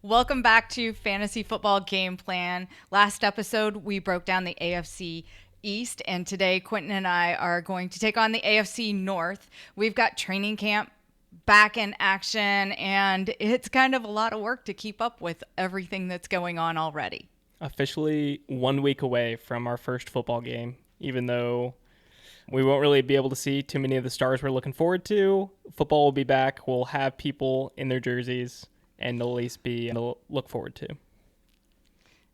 Welcome back to Fantasy Football Game Plan. Last episode, we broke down the AFC East, and today Quinten and I are going to take on the AFC North. We've got training camp back in action, and it's kind of a lot of work to keep up with everything that's going on already. Officially 1 week away from our first football game, even though we won't really be able to see too many of the stars we're looking forward to. Football will be back. We'll have people in their jerseys, and they'll at least be to look forward to.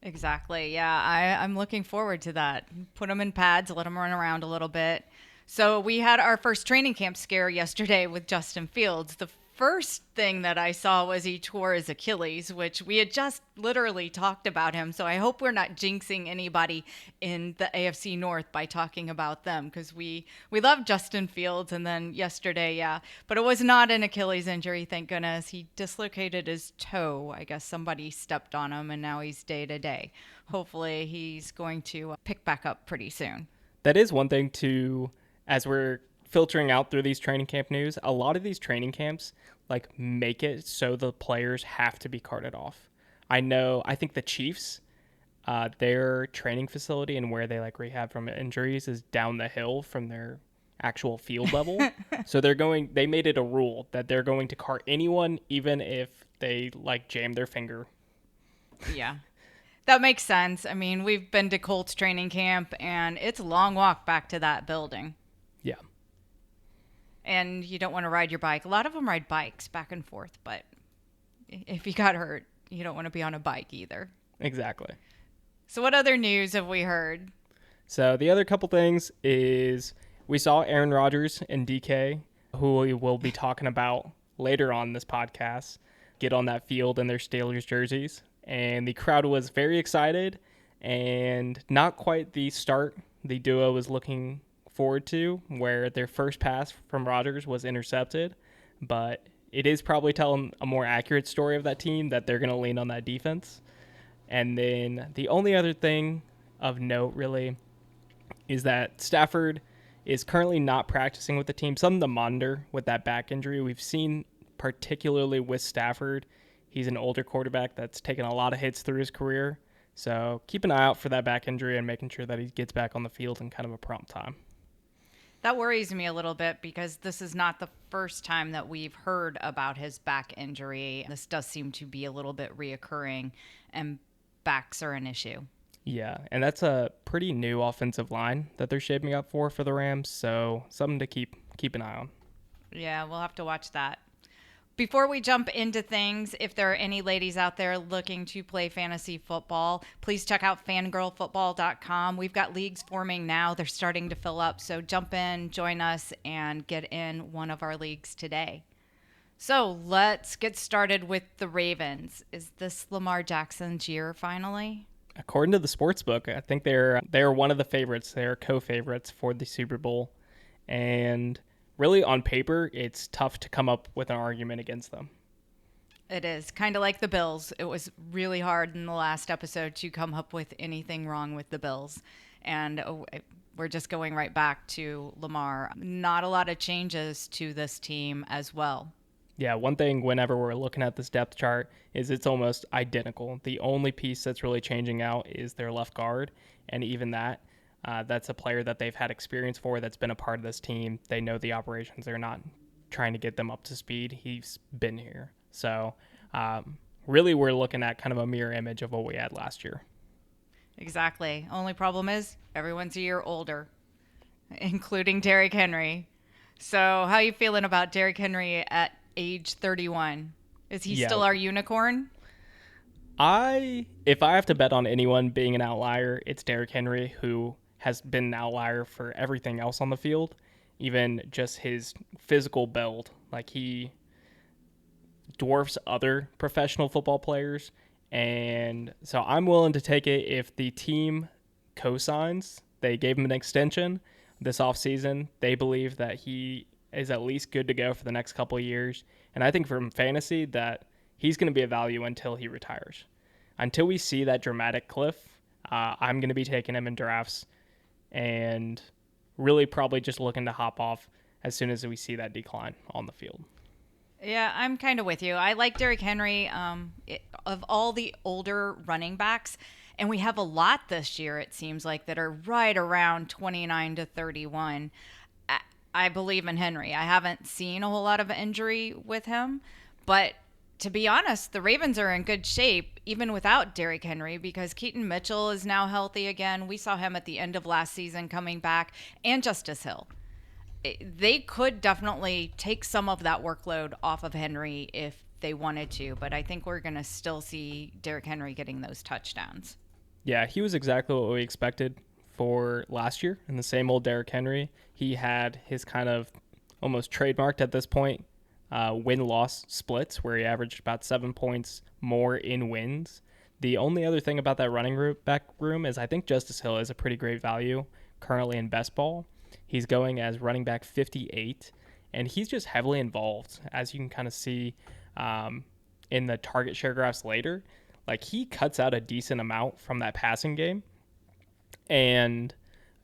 Exactly. Yeah, I'm looking forward to that. Put them in pads, let them run around a little bit. So we had our first training camp scare yesterday with Justin Fields. The first thing that I saw was he tore his Achilles, which we had just literally talked about him. So I hope we're not jinxing anybody in the AFC North by talking about them, because we love Justin Fields. And then yesterday, yeah, but it was not an Achilles injury, thank goodness. He dislocated his toe. I guess somebody stepped on him, and now he's day to day. Hopefully he's going to pick back up pretty soon. That is one thing to, as we're filtering out through these training camp news, a lot of these training camps make it so the players have to be carted off. I think the Chiefs, their training facility and where they rehab from injuries is down the hill from their actual field level. So they made it a rule that they're going to cart anyone, even if they jam their finger. Yeah. That makes sense. I mean, we've been to Colts training camp, and it's a long walk back to that building. Yeah. And you don't want to ride your bike. A lot of them ride bikes back and forth, but if you got hurt, you don't want to be on a bike either. Exactly. So what other news have we heard? So the other couple things is we saw Aaron Rodgers and DK, who we will be talking about later on this podcast, get on that field in their Steelers jerseys. And the crowd was very excited, and not quite the start the duo was looking forward to, where their first pass from Rodgers was intercepted. But it is probably telling a more accurate story of that team, that they're going to lean on that defense. And then the only other thing of note, really, is that Stafford is currently not practicing with the team. Something to monitor with that back injury. We've seen, particularly with Stafford, he's an older quarterback that's taken a lot of hits through his career. So keep an eye out for that back injury and making sure that he gets back on the field in kind of a prompt time. That worries me a little bit, because this is not the first time that we've heard about his back injury. This does seem to be a little bit reoccurring, and backs are an issue. Yeah, and that's a pretty new offensive line that they're shaping up for the Rams, so something to keep an eye on. Yeah, we'll have to watch that. Before we jump into things, if there are any ladies out there looking to play fantasy football, please check out fangirlfootball.com. We've got leagues forming now. They're starting to fill up. So jump in, join us, and get in one of our leagues today. So let's get started with the Ravens. Is this Lamar Jackson's year finally? According to the sportsbook, I think they're one of the favorites. They're co-favorites for the Super Bowl. And really, on paper, it's tough to come up with an argument against them. It is. Kind of like the Bills. It was really hard in the last episode to come up with anything wrong with the Bills. And we're just going right back to Lamar. Not a lot of changes to this team as well. Yeah, one thing whenever we're looking at this depth chart is it's almost identical. The only piece that's really changing out is their left guard. And even that, that's a player that they've had experience for, that's been a part of this team. They know the operations. They're not trying to get them up to speed. He's been here. So really we're looking at kind of a mirror image of what we had last year. Exactly. Only problem is everyone's a year older, including Derrick Henry. So how are you feeling about Derrick Henry at age 31? Is he still our unicorn? If I have to bet on anyone being an outlier, it's Derrick Henry, who has been an outlier for everything else on the field, even just his physical build. He dwarfs other professional football players, and so I'm willing to take it if the team co-signs. They gave him an extension this offseason. They believe that he is at least good to go for the next couple of years, and I think from fantasy that he's going to be a value until he retires. Until we see that dramatic cliff, I'm going to be taking him in drafts and really probably just looking to hop off as soon as we see that decline on the field. Yeah, I'm kind of with you. I like Derrick Henry. of all the older running backs, and we have a lot this year, it seems like, that are right around 29 to 31. I believe in Henry. I haven't seen a whole lot of injury with him, but to be honest, the Ravens are in good shape even without Derrick Henry because Keaton Mitchell is now healthy again. We saw him at the end of last season coming back, and Justice Hill. They could definitely take some of that workload off of Henry if they wanted to, but I think we're going to still see Derrick Henry getting those touchdowns. Yeah, he was exactly what we expected for last year. And the same old Derrick Henry, he had his kind of almost trademarked at this point win-loss splits where he averaged about 7 points more in wins. The only other thing about that running back room is I think Justice Hill is a pretty great value currently in best ball. He's going as running back 58, and he's just heavily involved, as you can kind of see in the target share graphs later. Like, he cuts out a decent amount from that passing game and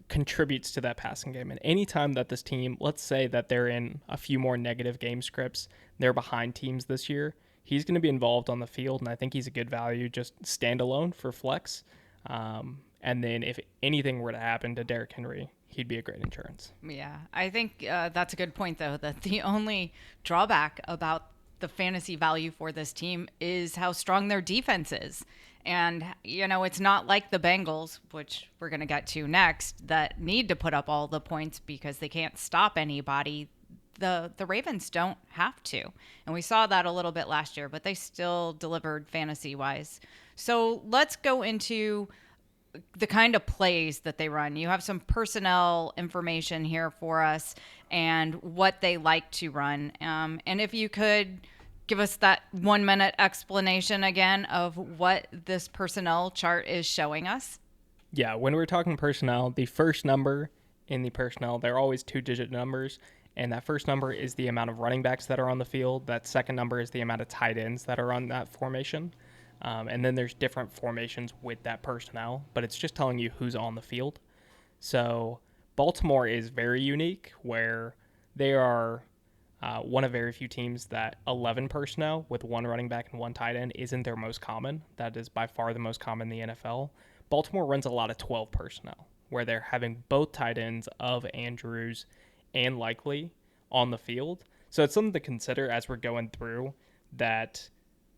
contributes to that passing game. And anytime that this team, let's say that they're in a few more negative game scripts, they're behind teams this year, he's going to be involved on the field, and I think he's a good value just standalone for flex. And then if anything were to happen to Derrick Henry, he'd be a great insurance. Yeah, I think that's a good point, though, that the only drawback about the fantasy value for this team is how strong their defense is. And, it's not like the Bengals, which we're going to get to next, that need to put up all the points because they can't stop anybody. The Ravens don't have to. And we saw that a little bit last year, but they still delivered fantasy-wise. So let's go into the kind of plays that they run. You have some personnel information here for us and what they like to run. And if you could give us that 1 minute explanation again of what this personnel chart is showing us. Yeah, when we're talking personnel, the first number in the personnel, they're always 2-digit numbers. And that first number is the amount of running backs that are on the field. That second number is the amount of tight ends that are on that formation. And then there's different formations with that personnel, but it's just telling you who's on the field. So Baltimore is very unique where they are one of very few teams that 11 personnel with one running back and one tight end isn't their most common. That is by far the most common in the NFL. Baltimore runs a lot of 12 personnel where they're having both tight ends of Andrews and Likely on the field. So it's something to consider as we're going through that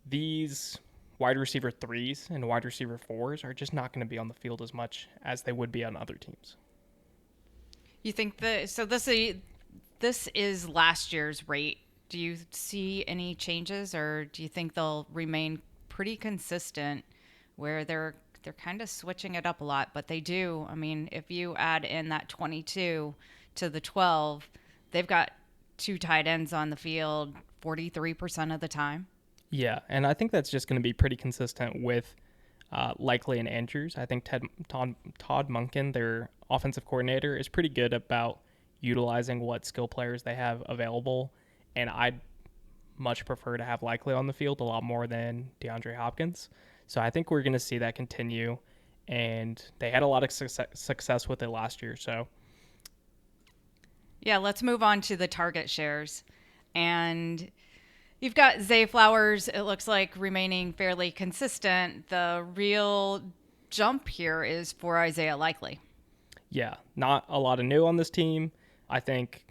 these wide receiver 3s and wide receiver 4s are just not going to be on the field as much as they would be on other teams. You think this is last year's rate. Do you see any changes, or do you think they'll remain pretty consistent where they're kind of switching it up a lot, but they do. I mean, if you add in that 22 to the 12, they've got two tight ends on the field 43% of the time. Yeah, and I think that's just going to be pretty consistent with Likely and Andrews. I think Todd Monken, their offensive coordinator, is pretty good about utilizing what skill players they have available, and I'd much prefer to have Likely on the field a lot more than DeAndre Hopkins. So I think we're going to see that continue, and they had a lot of success with it last year. So yeah, let's move on to the target shares. And you've got Zay Flowers, it looks like, remaining fairly consistent. The real jump here is for Isaiah Likely. Yeah, not a lot of new on this team. I think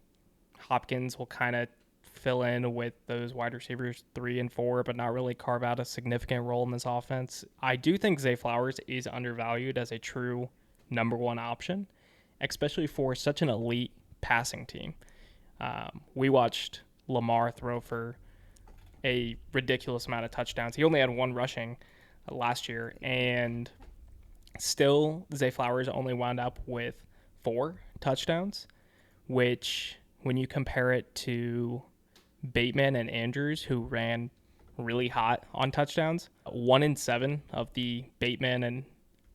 Hopkins will kind of fill in with those wide receivers 3 and 4, but not really carve out a significant role in this offense. I do think Zay Flowers is undervalued as a true number one option, especially for such an elite passing team. We watched Lamar throw for a ridiculous amount of touchdowns. He only had one rushing last year, and still Zay Flowers only wound up with 4 touchdowns, which when you compare it to Bateman and Andrews, who ran really hot on touchdowns, 1 in 7 of the Bateman and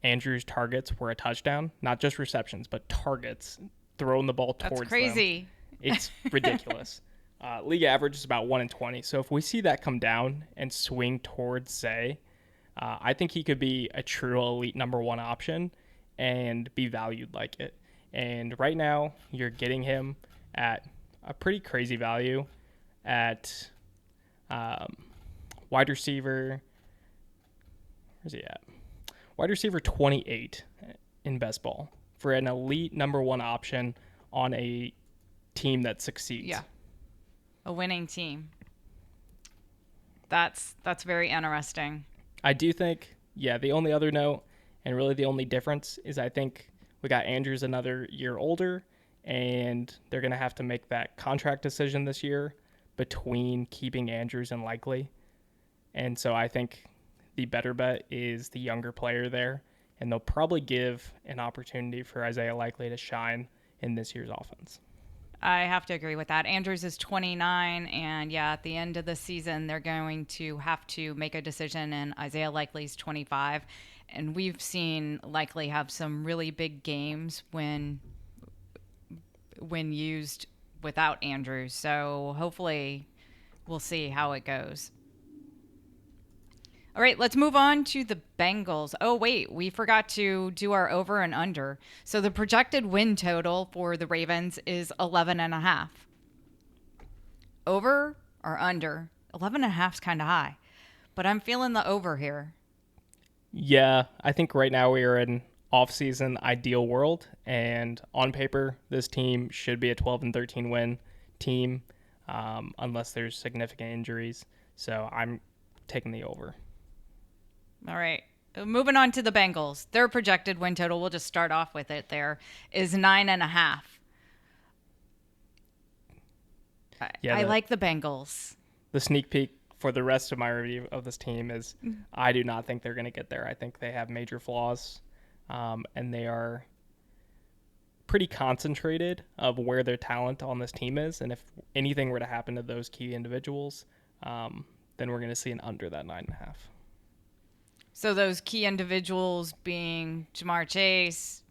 Andrews targets were a touchdown, not just receptions, but targets, throwing the ball towards them. That's crazy. It's ridiculous. League average is about 1 in 20. So if we see that come down and swing towards Zay, I think he could be a true elite number one option and be valued like it. And right now, you're getting him at a pretty crazy value at wide receiver Where's he at? Wide receiver 28 in best ball for an elite number one option on a team that succeeds. Yeah. A winning team. That's very interesting. I do think, the only other note and really the only difference is I think we got Andrews another year older, and they're going to have to make that contract decision this year between keeping Andrews and Likely. And so I think the better bet is the younger player there, and they'll probably give an opportunity for Isaiah Likely to shine in this year's offense. I have to agree with that. Andrews is 29, and at the end of the season, they're going to have to make a decision, and Isaiah Likely's 25. And we've seen Likely have some really big games when used without Andrews. So hopefully we'll see how it goes. All right, let's move on to the Bengals. Oh, wait, we forgot to do our over and under. So the projected win total for the Ravens is 11.5. Over or under? 11.5 is kind of high, but I'm feeling the over here. Yeah, I think right now we are in off-season ideal world, and on paper, this team should be a 12-13 win team unless there's significant injuries. So I'm taking the over. All right. Moving on to the Bengals. Their projected win total, we'll just start off with it there, is 9.5. I like the Bengals. The sneak peek for the rest of my review of this team is I do not think they're going to get there. I think they have major flaws, and they are pretty concentrated of where their talent on this team is. And if anything were to happen to those key individuals, then we're going to see an under that 9.5. So those key individuals being Jamar Chase,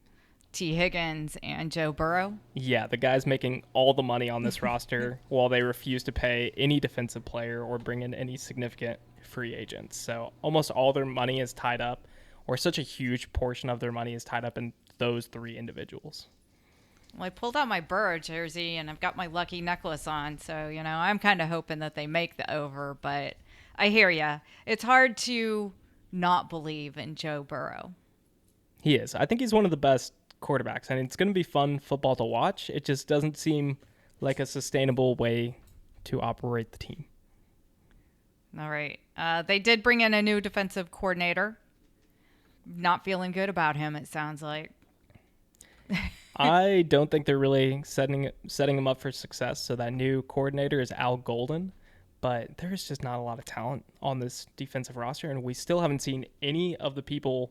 T. Higgins, and Joe Burrow? Yeah, the guys making all the money on this roster while they refuse to pay any defensive player or bring in any significant free agents. So almost all their money is tied up, or such a huge portion of their money is tied up in those three individuals. Well, I pulled out my Burrow jersey, and I've got my lucky necklace on. So, I'm kind of hoping that they make the over, but I hear ya. It's hard to not believe in Joe Burrow. He is. I think he's one of the best quarterbacks, and it's going to be fun football to watch. It just doesn't seem like a sustainable way to operate the team. All right. They did bring in a new defensive coordinator. Not feeling good about him, it sounds like. I don't think they're really setting him up for success. So that new coordinator is Al Golden, but there's just not a lot of talent on this defensive roster, and we still haven't seen any of the people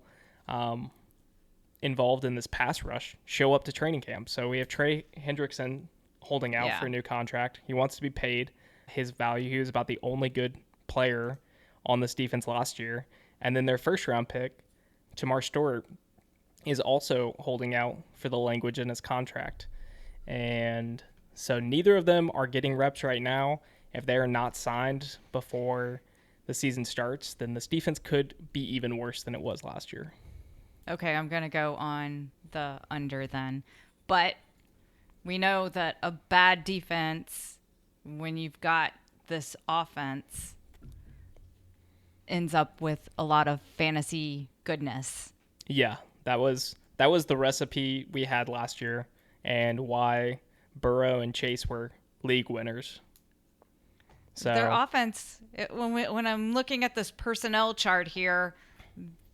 involved in this pass rush show up to training camp. So we have Trey Hendrickson holding out for a new contract. He wants to be paid his value. He was about the only good player on this defense last year. And then their first round pick, Jamar Stewart, is also holding out for the language in his contract. And so neither of them are getting reps right now. If they are not signed before the season starts, then this defense could be even worse than it was last year. Okay, I'm going to go on the under then. But we know that a bad defense, when you've got this offense, ends up with a lot of fantasy goodness. Yeah, that was the recipe we had last year, and why Burrow and Chase were league winners. So their offense, when I'm looking at this personnel chart here,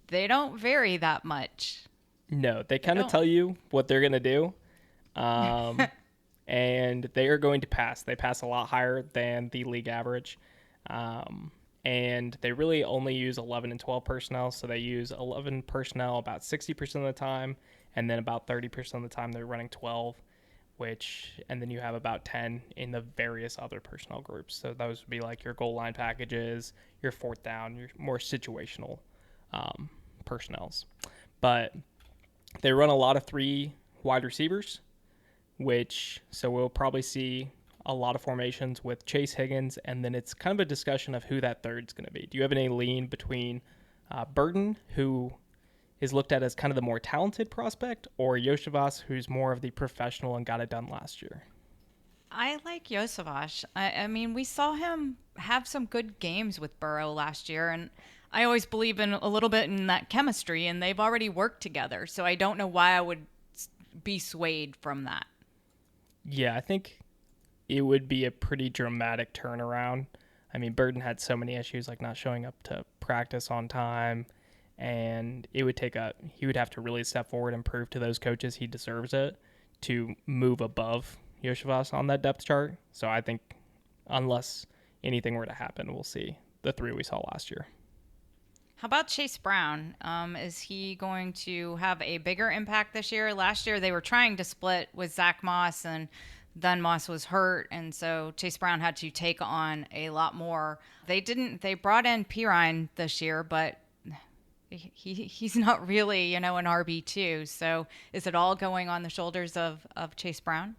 they don't vary that much. No, they kind of tell you what they're going to do. And they are going to pass. They pass a lot higher than the league average. And they really only use 11 and 12 personnel. So they use 11 personnel about 60% of the time. And then about 30% of the time they're running 12, and then you have about 10 in the various other personnel groups. So those would be like your goal line packages, your fourth down, your more situational personnels. But they run a lot of 3 wide receivers, so we'll probably see a lot of formations with Chase, Higgins, and then it's kind of a discussion of who that third's going to be. Do you have any lean between Burton, who is looked at as kind of the more talented prospect, or Yosevas, who's more of the professional and got it done last year? I like Yosevas. I mean, we saw him have some good games with Burrow last year, and I always believe in a little bit in that chemistry, and they've already worked together. So I don't know why I would be swayed from that. Yeah, I think it would be a pretty dramatic turnaround. I mean, Burton had so many issues, like not showing up to practice on time, and he would have to really step forward and prove to those coaches he deserves it to move above Yoshivas on that depth chart. So I think unless anything were to happen, we'll see the three we saw last year. How about Chase Brown? Is he going to have a bigger impact this year? Last year they were trying to split with Zach Moss, and then Moss was hurt, and so Chase Brown had to take on a lot more. They brought in Pirine this year, but he's not really, an RB2. So is it all going on the shoulders of Chase Brown?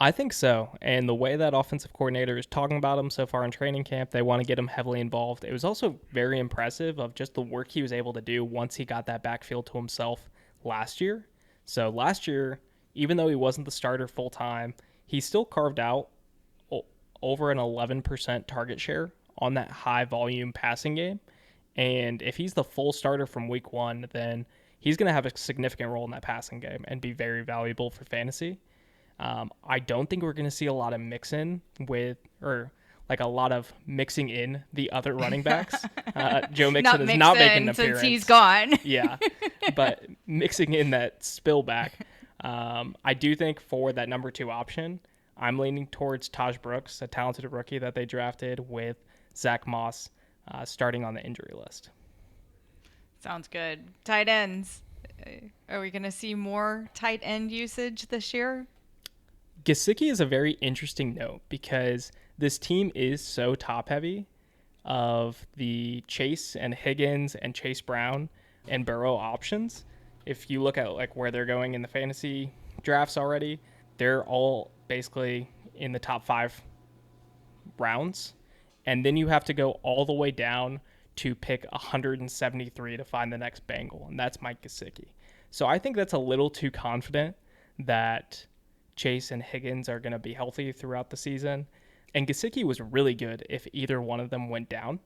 I think so. And the way that offensive coordinator is talking about him so far in training camp, they want to get him heavily involved. It was also very impressive of just the work he was able to do once he got that backfield to himself last year. So last year, even though he wasn't the starter full time, he still carved out over an 11% target share on that high volume passing game. And if he's the full starter from week one, then he's going to have a significant role in that passing game and be very valuable for fantasy. I don't think we're going to see a lot of mixing in the other running backs. Joe Mixon is not making an appearance since he's gone. Yeah, but mixing in that spill back. I do think for that number 2 option, I'm leaning towards Taj Brooks, a talented rookie that they drafted with Zach Moss starting on the injury list. Sounds good. Tight ends. Are we going to see more tight end usage this year? Gesicki is a very interesting note because this team is so top heavy of the Chase and Higgins and Chase Brown and Burrow options. If you look at like where they're going in the fantasy drafts already, they're all basically in the top 5 rounds. And then you have to go all the way down to pick 173 to find the next Bengal, and that's Mike Gesicki. So I think that's a little too confident that Chase and Higgins are going to be healthy throughout the season. And Gesicki was really good if either one of them went down.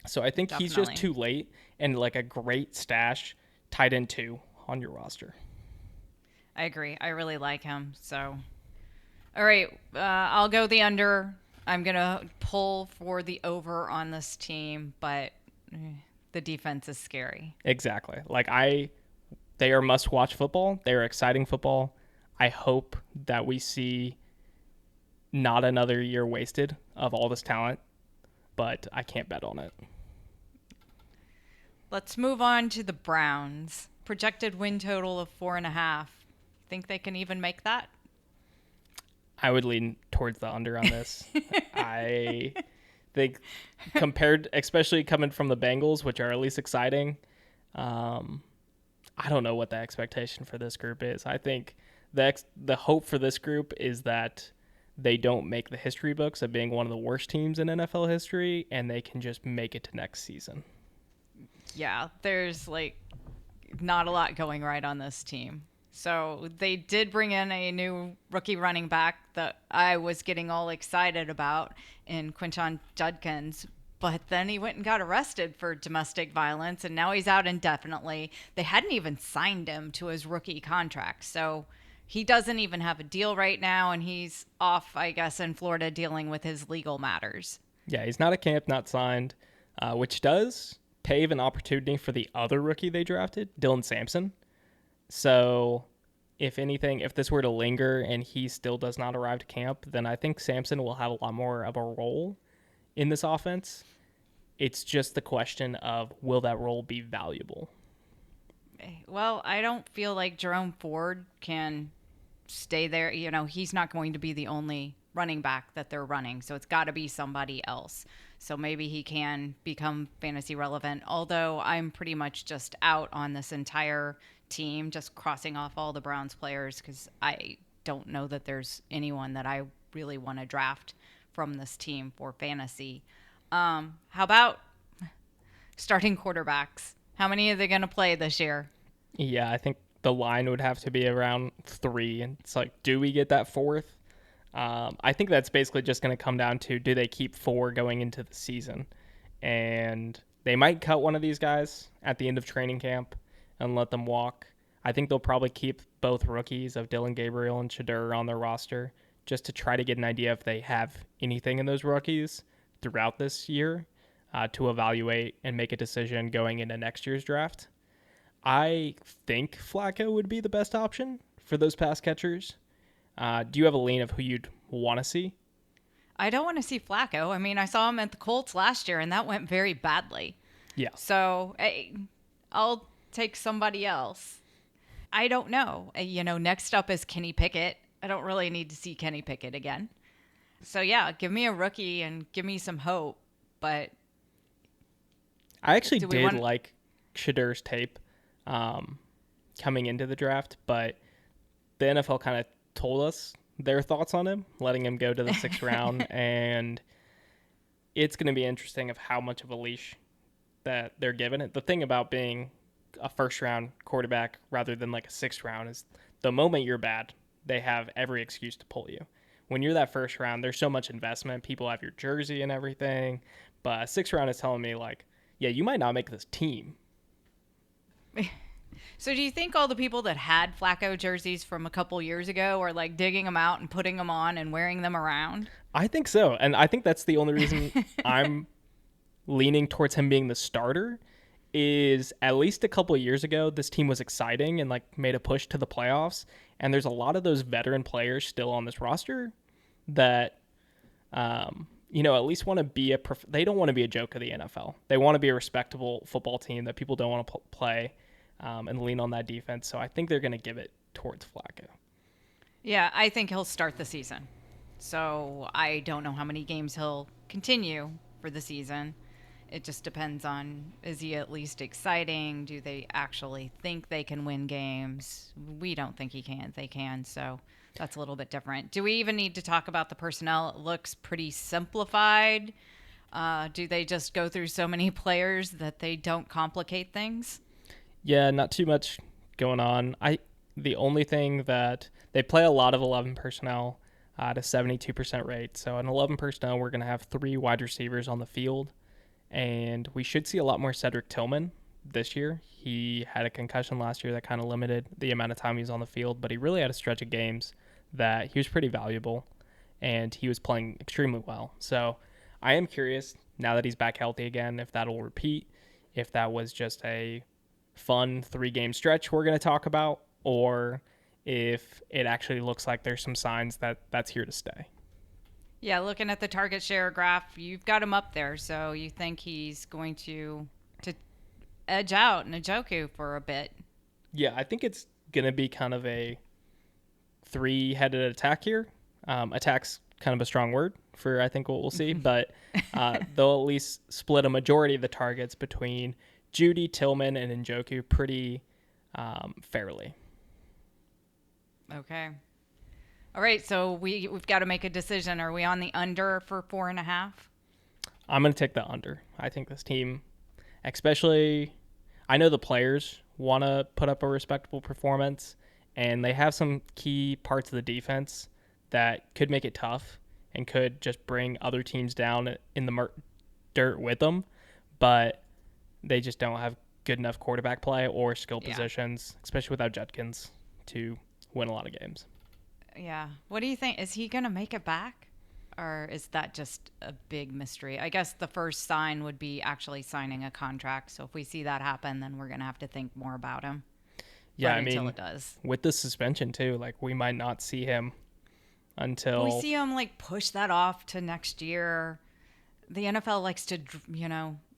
So I think He's just too late and like a great stash tight end 2 on your roster. I agree. I really like him. So, all right, I'll go the under. I'm going to pull for the over on this team, but the defense is scary. Exactly. They are must-watch football. They are exciting football. I hope that we see not another year wasted of all this talent, but I can't bet on it. Let's move on to the Browns. Projected win total of 4.5. Think they can even make that? I would lean towards the under on this. I think especially coming from the Bengals, which are at least exciting, I don't know what the expectation for this group is. I think the hope for this group is that they don't make the history books of being one of the worst teams in NFL history, and they can just make it to next season. Yeah, there's not a lot going right on this team. So they did bring in a new rookie running back that I was getting all excited about in Quinton Judkins, but then he went and got arrested for domestic violence, and now he's out indefinitely. They hadn't even signed him to his rookie contract, so he doesn't even have a deal right now, and he's off, I guess, in Florida dealing with his legal matters. Yeah, he's not a camp, not signed, which does pave an opportunity for the other rookie they drafted, Dylan Sampson. So if anything, if this were to linger and he still does not arrive to camp, then I think Sampson will have a lot more of a role in this offense. It's just the question of, will that role be valuable? Well, I don't feel like Jerome Ford can stay there. He's not going to be the only running back that they're running, so it's got to be somebody else. So maybe he can become fantasy relevant, although I'm pretty much just out on this entire team, just crossing off all the Browns players because I don't know that there's anyone that I really want to draft from this team for fantasy. How about starting quarterbacks? How many are they going to play this year? Yeah, I think the line would have to be around 3. And it's like, do we get that 4th? I think that's basically just going to come down to, do they keep 4 going into the season? And they might cut one of these guys at the end of training camp and let them walk. I think they'll probably keep both rookies of Dylan Gabriel and Shadur on their roster just to try to get an idea if they have anything in those rookies throughout this year to evaluate and make a decision going into next year's draft. I think Flacco would be the best option for those pass catchers. Do you have a lean of who you'd want to see? I don't want to see Flacco. I mean, I saw him at the Colts last year, and that went very badly. Yeah. So I'll take somebody else. I don't know. Next up is Kenny Pickett. I don't really need to see Kenny Pickett again. So, yeah, give me a rookie and give me some hope. But I actually did like Shadur's tape coming into the draft, but the NFL kind of told us their thoughts on him, letting him go to the 6th round, and it's going to be interesting of how much of a leash that they're given it. The thing about being a 1st-round quarterback rather than like a 6th round is the moment you're bad, they have every excuse to pull you. When you're that 1st round, there's so much investment. People have your jersey and everything, but a 6th round is telling me like, yeah, you might not make this team. So do you think all the people that had Flacco jerseys from a couple years ago are like digging them out and putting them on and wearing them around? I think so. And I think that's the only reason I'm leaning towards him being the starter is at least a couple of years ago, this team was exciting and like made a push to the playoffs. And there's a lot of those veteran players still on this roster that, at least want to be they don't want to be a joke of the NFL. They want to be a respectable football team that people don't want to play and lean on that defense. So I think they're going to give it towards Flacco. Yeah, I think he'll start the season. So I don't know how many games he'll continue for the season. It just depends on, is he at least exciting? Do they actually think they can win games? We don't think they can. So that's a little bit different. Do we even need to talk about the personnel? It looks pretty simplified. Do they just go through so many players that they don't complicate things? Yeah, not too much going on. The only thing that they play a lot of 11 personnel at a 72% rate. So in 11 personnel, we're going to have 3 wide receivers on the field. And we should see a lot more Cedric Tillman this year. He had a concussion last year that kind of limited the amount of time he was on the field, but he really had a stretch of games that he was pretty valuable, and he was playing extremely well. So I am curious, now that he's back healthy again, if that'll repeat, if that was just a fun 3-game stretch we're going to talk about, or if it actually looks like there's some signs that that's here to stay. Yeah, looking at the target share graph, you've got him up there, so you think he's going to edge out Njoku for a bit. Yeah, I think it's going to be kind of a 3-headed attack here. Attack's kind of a strong word for I think what we'll see, but they'll at least split a majority of the targets between Judy, Tillman, and Njoku pretty fairly. Okay. All right, so we've got to make a decision. Are we on the under for 4.5? I'm going to take the under. I think this team, especially, I know the players want to put up a respectable performance, and they have some key parts of the defense that could make it tough and could just bring other teams down in the dirt with them, but they just don't have good enough quarterback play or skill positions, especially without Judkins, to win a lot of games. Yeah. What do you think? Is he going to make it back? Or is that just a big mystery? I guess the first sign would be actually signing a contract. So if we see that happen, then we're going to have to think more about him. Yeah, until it does. With the suspension too, like we might not see him until... We see him like push that off to next year. The NFL likes to,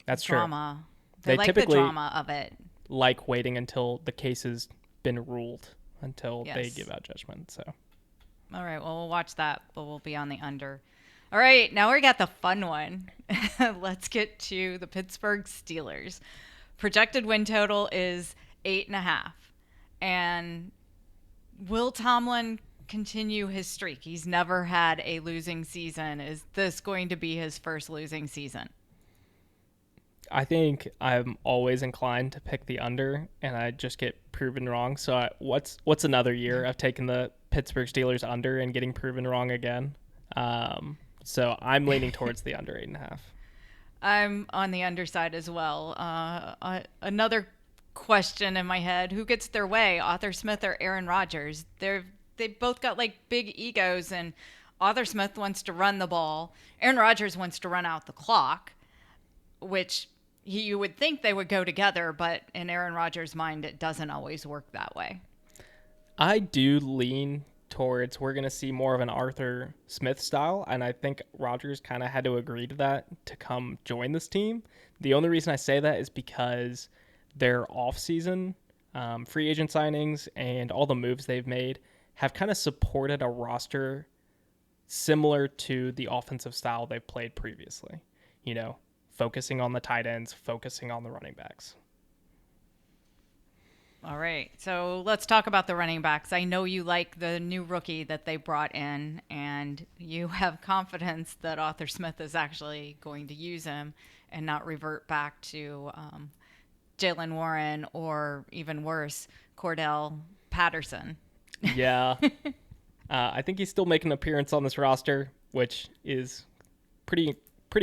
That's drama. True. They like typically the drama of it. Like waiting until the case has been ruled until they give out judgment, so... All right, well, we'll watch that, but we'll be on the under. All right, now we got the fun one. Let's get to the Pittsburgh Steelers. Projected win total is 8.5. And will Tomlin continue his streak? He's never had a losing season. Is this going to be his first losing season? I think I'm always inclined to pick the under, and I just get proven wrong. So what's another year of taking the Pittsburgh Steelers under and getting proven wrong again? So I'm leaning towards the under 8.5. I'm on the underside as well. Another question in my head: who gets their way, Arthur Smith or Aaron Rodgers? They both got like big egos, and Arthur Smith wants to run the ball. Aaron Rodgers wants to run out the clock, which you would think they would go together, but in Aaron Rodgers' mind, it doesn't always work that way. I do lean towards we're going to see more of an Arthur Smith style, and I think Rodgers kind of had to agree to that to come join this team. The only reason I say that is because their offseason free agent signings and all the moves they've made have kind of supported a roster similar to the offensive style they've played previously. You know, focusing on the tight ends, focusing on the running backs. All right. So let's talk about the running backs. I know you like the new rookie that they brought in, and you have confidence that Arthur Smith is actually going to use him and not revert back to Jalen Warren or even worse, Cordell Patterson. Yeah. I think he's still making an appearance on this roster, which is pretty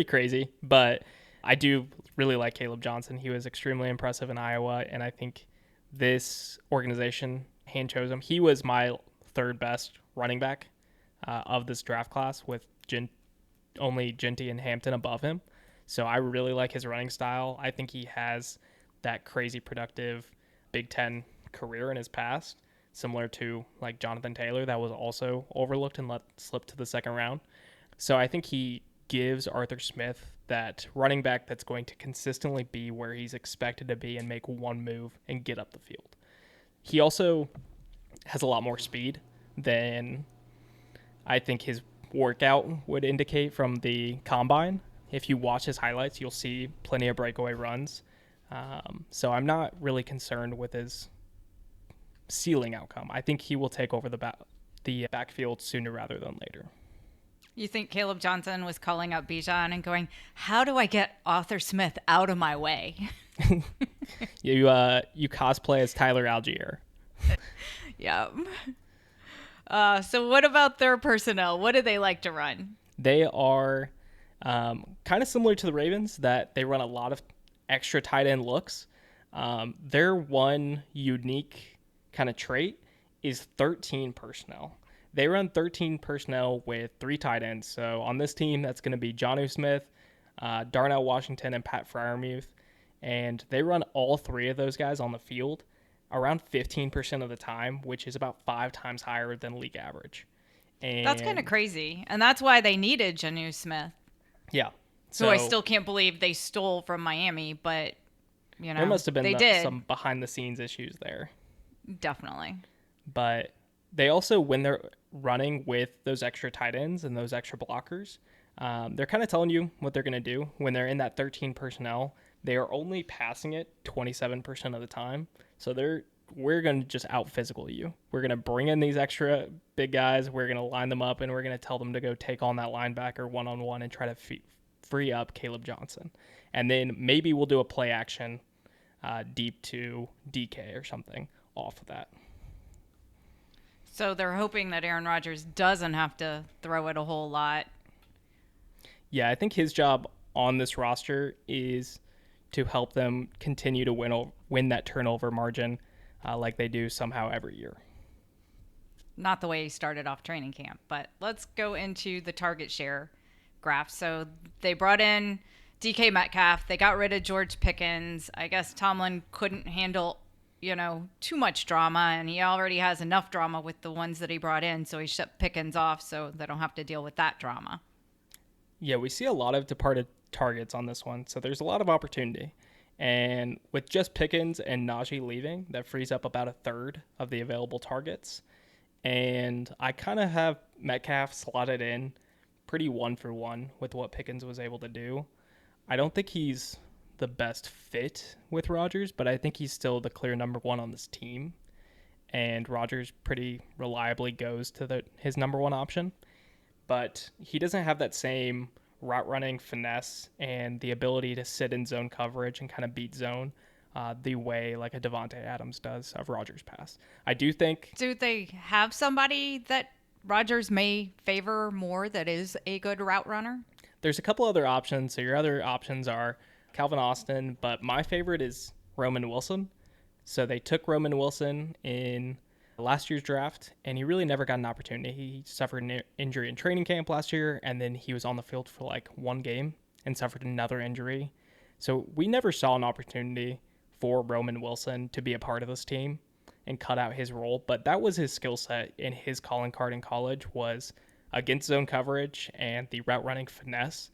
crazy. But I do really like Caleb Johnson. He was extremely impressive in Iowa, and I think this organization hand chose him. He was my third best running back of this draft class, with only Ginty and Hampton above him. So I really like his running style. I think he has that crazy productive Big Ten career in his past, similar to like Jonathan Taylor, that was also overlooked and let slip to the second round. So I think he gives Arthur Smith that running back that's going to consistently be where he's expected to be and make one move and get up the field. He also has a lot more speed than I think his workout would indicate from the combine. If you watch his highlights, you'll see plenty of breakaway runs. So I'm not really concerned with his ceiling outcome. I think he will take over the backfield sooner rather than later. You think Caleb Johnson was calling up Bijan and going, how do I get Arthur Smith out of my way? You cosplay as Tyler Algier. Yeah. So what about their personnel? What do they like to run? They are kind of similar to the Ravens, that they run a lot of extra tight end looks. Their one unique kind of trait is 13 personnel. They run 13 personnel with 3 tight ends. So on this team, that's going to be Jonnu Smith, Darnell Washington, and Pat Freiermuth. And they run all 3 of those guys on the field around 15% of the time, which is about 5 times higher than league average. And that's kind of crazy. And that's why they needed Jonnu Smith. Yeah. So I still can't believe they stole from Miami, but, you know, there must have been did. some behind-the-scenes issues there. Definitely. But they also, when they're running with those extra tight ends and those extra blockers, they're kind of telling you what they're going to do. When they're in that 13 personnel, they are only passing it 27% of the time. So we're going to just out-physical you. We're going to bring in these extra big guys. We're going to line them up, and we're going to tell them to go take on that linebacker one-on-one and try to free up Caleb Johnson. And then maybe we'll do a play action deep to DK or something off of that. So they're hoping that Aaron Rodgers doesn't have to throw it a whole lot. Yeah, I think his job on this roster is to help them continue to win that turnover margin like they do somehow every year. Not the way he started off training camp, but let's go into the target share graph. So they brought in DK Metcalf. They got rid of George Pickens. I guess Tomlin couldn't handle too much drama, and he already has enough drama with the ones that he brought in, so he shipped Pickens off so they don't have to deal with that drama. Yeah, we see a lot of departed targets on this one, so there's a lot of opportunity. And with just Pickens and Najee leaving, that frees up about a third of the available targets. And I kind of have Metcalf slotted in pretty 1-for-1 with what Pickens was able to do. I don't think he's the best fit with Rodgers, but I think he's still the clear number 1 on this team. And Rodgers pretty reliably goes to his number 1 option. But he doesn't have that same route running finesse and the ability to sit in zone coverage and kind of beat zone the way like a Devontae Adams does of Rodgers' pass. I do think... Do they have somebody that Rodgers may favor more that is a good route runner? there's a couple other options. So your other options are Calvin Austin, but my favorite is Roman Wilson. So they took Roman Wilson in last year's draft, and he really never got an opportunity. He suffered an injury in training camp last year, and then he was on the field for like one game and suffered another injury. So we never saw an opportunity for Roman Wilson to be a part of this team and cut out his role, but that was his skill set in his calling card in college, was against zone coverage and the route running finesse.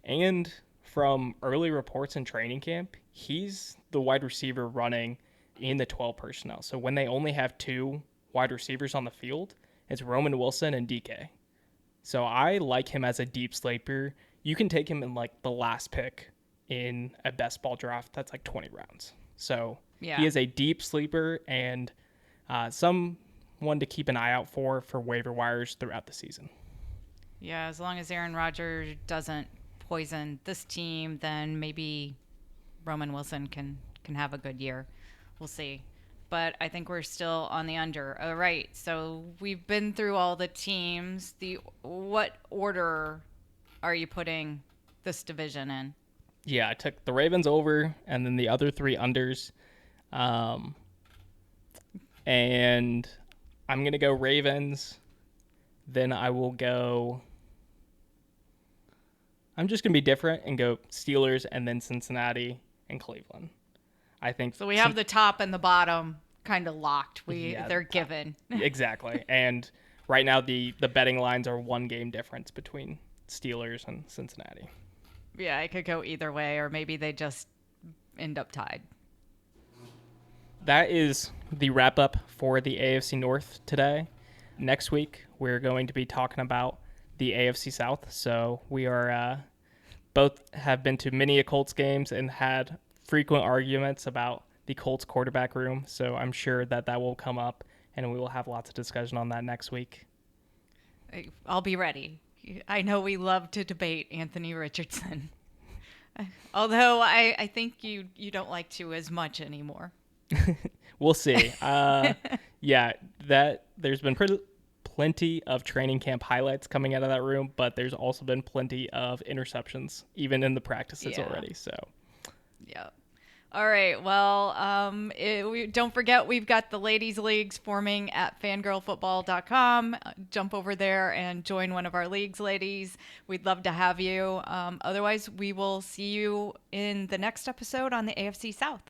And from early reports in training camp, he's the wide receiver running in the 12 personnel. So when they only have two wide receivers on the field, it's Roman Wilson and DK. So I like him as a deep sleeper. You can take him in like the last pick in a best ball draft. That's like 20 rounds. So he is a deep sleeper and someone to keep an eye out for waiver wires throughout the season. Yeah, as long as Aaron Rodgers doesn't poison this team, then maybe Roman Wilson can have a good year. We'll see. But I think we're still on the under. All right, so we've been through all the teams. What order are you putting this division in? Yeah, I took the Ravens over and then the other three unders. And I'm going to go Ravens. Then I will go... I'm just going to be different and go Steelers and then Cincinnati and Cleveland. I think so. We have the top and the bottom kind of locked. They're given. Exactly. And right now the betting lines are one game difference between Steelers and Cincinnati. Yeah, it could go either way, or maybe they just end up tied. That is the wrap up for the AFC North today. Next week, we're going to be talking about the AFC South. So we are both have been to many Colts games and had frequent arguments about the Colts quarterback room. So I'm sure that will come up, and we will have lots of discussion on that next week. I'll be ready. I know we love to debate Anthony Richardson. Although I think you don't like to as much anymore. We'll see. Yeah, there's been plenty of training camp highlights coming out of that room, but there's also been plenty of interceptions, even in the practices already. So, yeah. All right. Well, don't forget, we've got the ladies' leagues forming at fangirlfootball.com. Jump over there and join one of our leagues, ladies. We'd love to have you. Otherwise, we will see you in the next episode on the AFC South.